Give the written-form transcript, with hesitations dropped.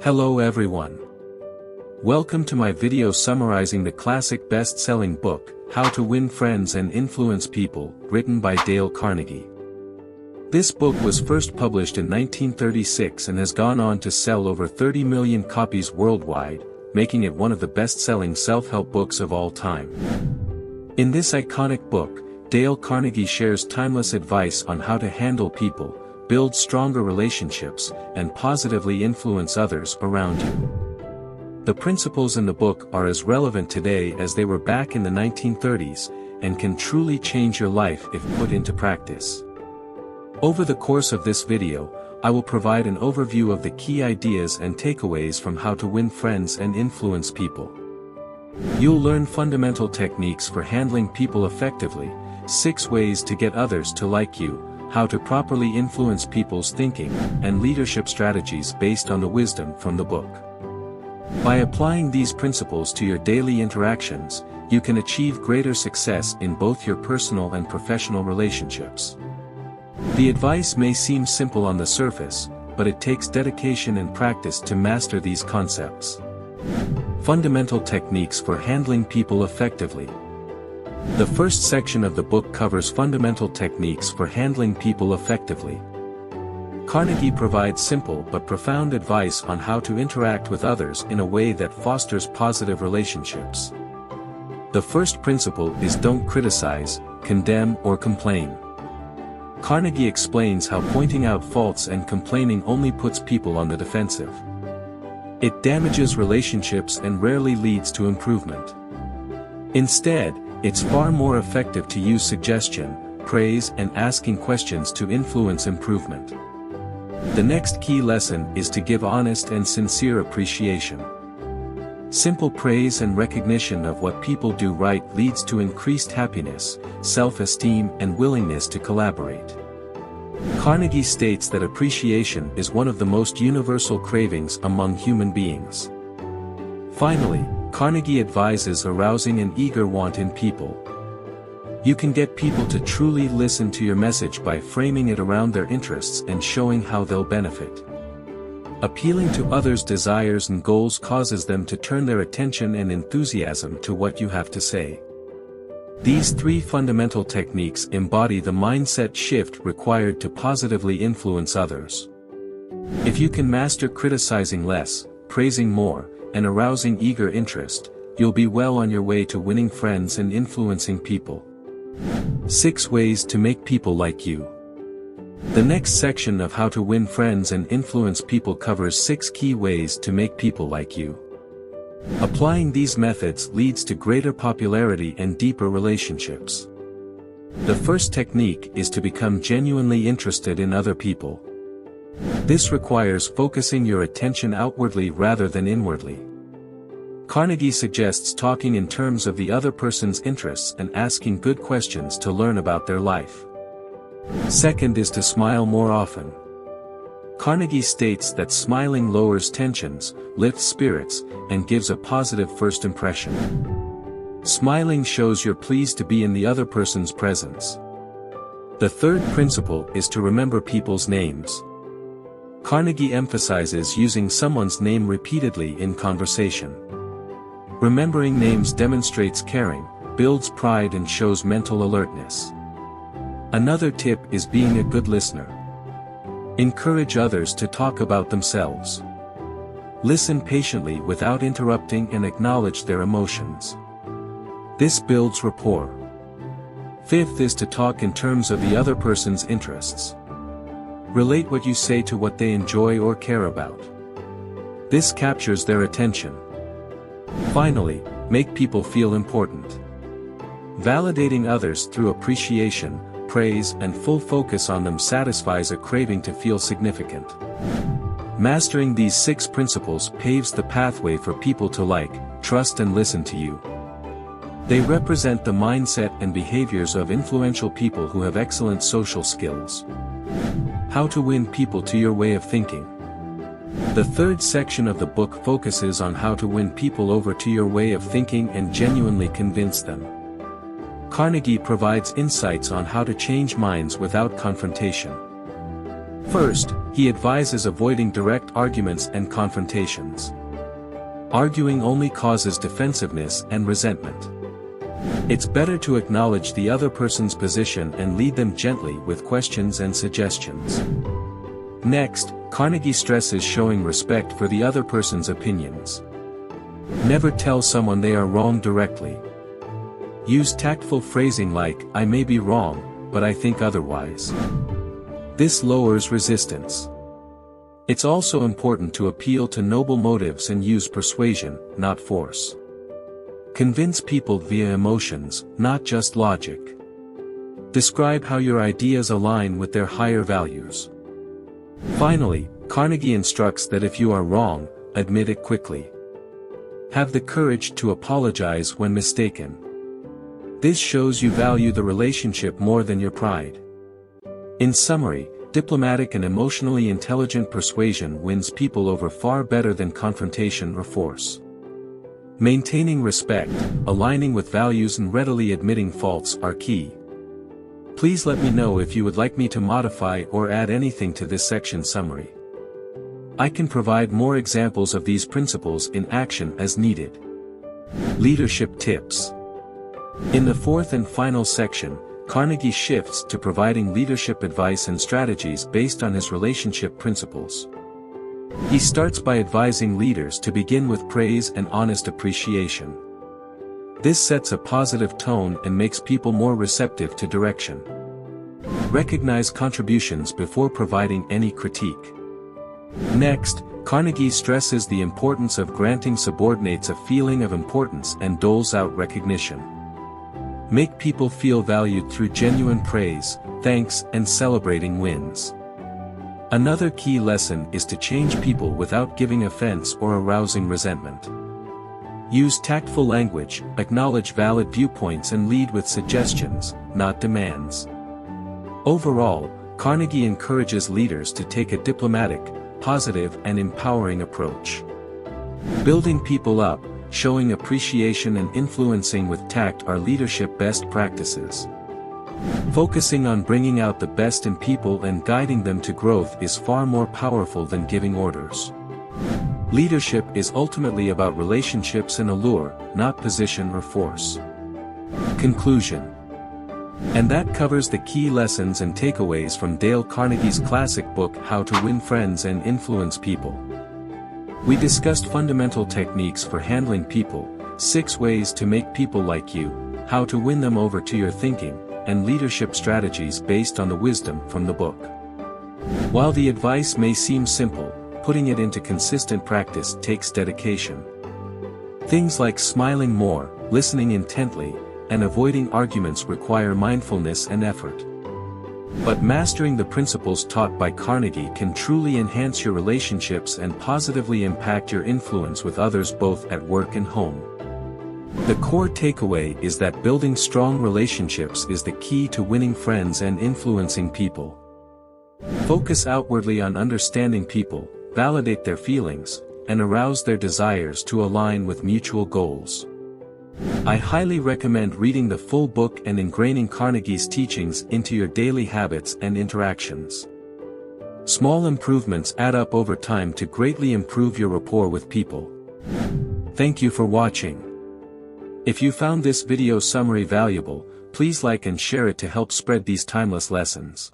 Hello everyone. Welcome to my video summarizing the classic best-selling book, How to Win Friends and Influence People, written by Dale Carnegie. This book was first published in 1936 and has gone on to sell over 30 million copies worldwide, making it one of the best-selling self-help books of all time. In this iconic book, Dale Carnegie shares timeless advice on how to handle people, build stronger relationships, and positively influence others around you. The principles in the book are as relevant today as they were back in the 1930s, and can truly change your life if put into practice. Over the course of this video, I will provide an overview of the key ideas and takeaways from how to win friends and influence people. You'll learn fundamental techniques for handling people effectively, 6 ways to get others to like you, how to properly influence people's thinking, and leadership strategies based on the wisdom from the book. By applying these principles to your daily interactions, you can achieve greater success in both your personal and professional relationships. The advice may seem simple on the surface, but it takes dedication and practice to master these concepts. Fundamental techniques for handling people effectively. The first section of the book covers fundamental techniques for handling people effectively. Carnegie provides simple but profound advice on how to interact with others in a way that fosters positive relationships. The first principle is don't criticize, condemn or complain. Carnegie explains how pointing out faults and complaining only puts people on the defensive. It damages relationships and rarely leads to improvement. Instead, it's far more effective to use suggestion, praise and asking questions to influence improvement. The next key lesson is to give honest and sincere appreciation. Simple praise and recognition of what people do right leads to increased happiness, self-esteem and willingness to collaborate. Carnegie states that appreciation is one of the most universal cravings among human beings. Finally, Carnegie advises arousing an eager want in people. You can get people to truly listen to your message by framing it around their interests and showing how they'll benefit. Appealing to others' desires and goals causes them to turn their attention and enthusiasm to what you have to say. These 3 fundamental techniques embody the mindset shift required to positively influence others. If you can master criticizing less, praising more, and arousing eager interest, you'll be well on your way to winning friends and influencing people. 6 ways to make people like you. The next section of how to win friends and influence people covers 6 key ways to make people like you. Applying these methods leads to greater popularity and deeper relationships. The first technique is to become genuinely interested in other people. This requires focusing your attention outwardly rather than inwardly. Carnegie suggests talking in terms of the other person's interests and asking good questions to learn about their life. Second is to smile more often. Carnegie states that smiling lowers tensions, lifts spirits, and gives a positive first impression. Smiling shows you're pleased to be in the other person's presence. The third principle is to remember people's names. Carnegie emphasizes using someone's name repeatedly in conversation. Remembering names demonstrates caring, builds pride and shows mental alertness. Another tip is being a good listener. Encourage others to talk about themselves. Listen patiently without interrupting and acknowledge their emotions. This builds rapport. Fifth is to talk in terms of the other person's interests. Relate what you say to what they enjoy or care about. This captures their attention. Finally, make people feel important. Validating others through appreciation, praise and full focus on them satisfies a craving to feel significant. Mastering these 6 principles paves the pathway for people to like, trust and listen to you. They represent the mindset and behaviors of influential people who have excellent social skills. How to win people to your way of thinking. The third section of the book focuses on how to win people over to your way of thinking and genuinely convince them. Carnegie provides insights on how to change minds without confrontation. First, he advises avoiding direct arguments and confrontations. Arguing only causes defensiveness and resentment. It's better to acknowledge the other person's position and lead them gently with questions and suggestions. Next, Carnegie stresses showing respect for the other person's opinions. Never tell someone they are wrong directly. Use tactful phrasing like, "I may be wrong, but I think otherwise." This lowers resistance. It's also important to appeal to noble motives and use persuasion, not force. Convince people via emotions, not just logic. Describe how your ideas align with their higher values. Finally, Carnegie instructs that if you are wrong, admit it quickly. Have the courage to apologize when mistaken. This shows you value the relationship more than your pride. In summary, diplomatic and emotionally intelligent persuasion wins people over far better than confrontation or force. Maintaining respect, aligning with values and readily admitting faults are key. Please let me know if you would like me to modify or add anything to this section summary. I can provide more examples of these principles in action as needed. Leadership tips. In the fourth and final section, Carnegie shifts to providing leadership advice and strategies based on his relationship principles. He starts by advising leaders to begin with praise and honest appreciation. This sets a positive tone and makes people more receptive to direction. Recognize contributions before providing any critique. Next, Carnegie stresses the importance of granting subordinates a feeling of importance and doles out recognition. Make people feel valued through genuine praise, thanks, and celebrating wins. Another key lesson is to change people without giving offense or arousing resentment. Use tactful language, acknowledge valid viewpoints and lead with suggestions, not demands. Overall, Carnegie encourages leaders to take a diplomatic, positive and empowering approach. Building people up, showing appreciation and influencing with tact are leadership best practices. Focusing on bringing out the best in people and guiding them to growth is far more powerful than giving orders. Leadership is ultimately about relationships and allure, not position or force. Conclusion. And that covers the key lessons and takeaways from Dale Carnegie's classic book How to Win Friends and Influence People. We discussed fundamental techniques for handling people, 6 ways to make people like you, how to win them over to your thinking, and leadership strategies based on the wisdom from the book. While the advice may seem simple, putting it into consistent practice takes dedication. Things like smiling more, listening intently, and avoiding arguments require mindfulness and effort. But mastering the principles taught by Carnegie can truly enhance your relationships and positively impact your influence with others both at work and home. The core takeaway is that building strong relationships is the key to winning friends and influencing people. Focus outwardly on understanding people, validate their feelings, and arouse their desires to align with mutual goals. I highly recommend reading the full book and ingraining Carnegie's teachings into your daily habits and interactions. Small improvements add up over time to greatly improve your rapport with people. Thank you for watching. If you found this video summary valuable, please like and share it to help spread these timeless lessons.